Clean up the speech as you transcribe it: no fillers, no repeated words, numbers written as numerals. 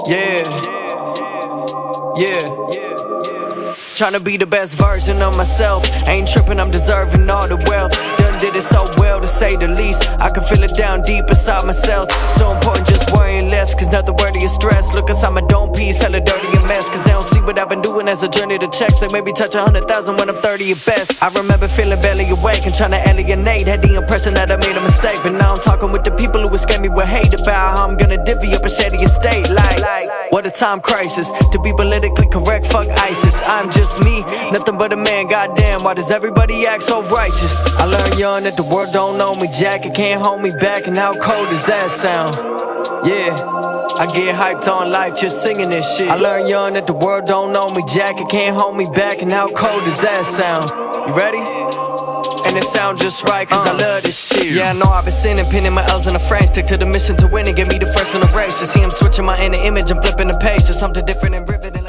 Yeah, yeah. Tryna be the best version of myself. Ain't tripping, I'm deserving all the wealth. Done did it so well, to say the least. I can feel it down deep inside myself. So important, just worrying less, cause nothing worthy of stress. Look inside my dome piece, hella dirty and mess. Cause they don't see what I've been doing as a journey to checks. Like maybe touch 100,000 when I'm 30 at best. I remember feeling barely awake and tryna alienate. Had the impression that I made a mistake, but now I'm talking with the people who would scare me with hate about how I'm gonna divvy up a shady estate. Like, what a time crisis. To be politically correct, fuck ISIS. I'm just me, nothing but a man, goddamn, why does everybody act so righteous? I learned young that the world don't know me, Jack, it can't hold me back, and how cold does that sound? Yeah, I get hyped on life just singing this shit. I learned young that the world don't know me, Jack, it can't hold me back, and how cold does that sound? You ready? And it sounds just right, cause I love this shit. Yeah, I know I've been sinning, pinning my L's in the frame. Stick to the mission to win and get me the first in the race. To see him switching my inner image and flipping the page to something different and riveting.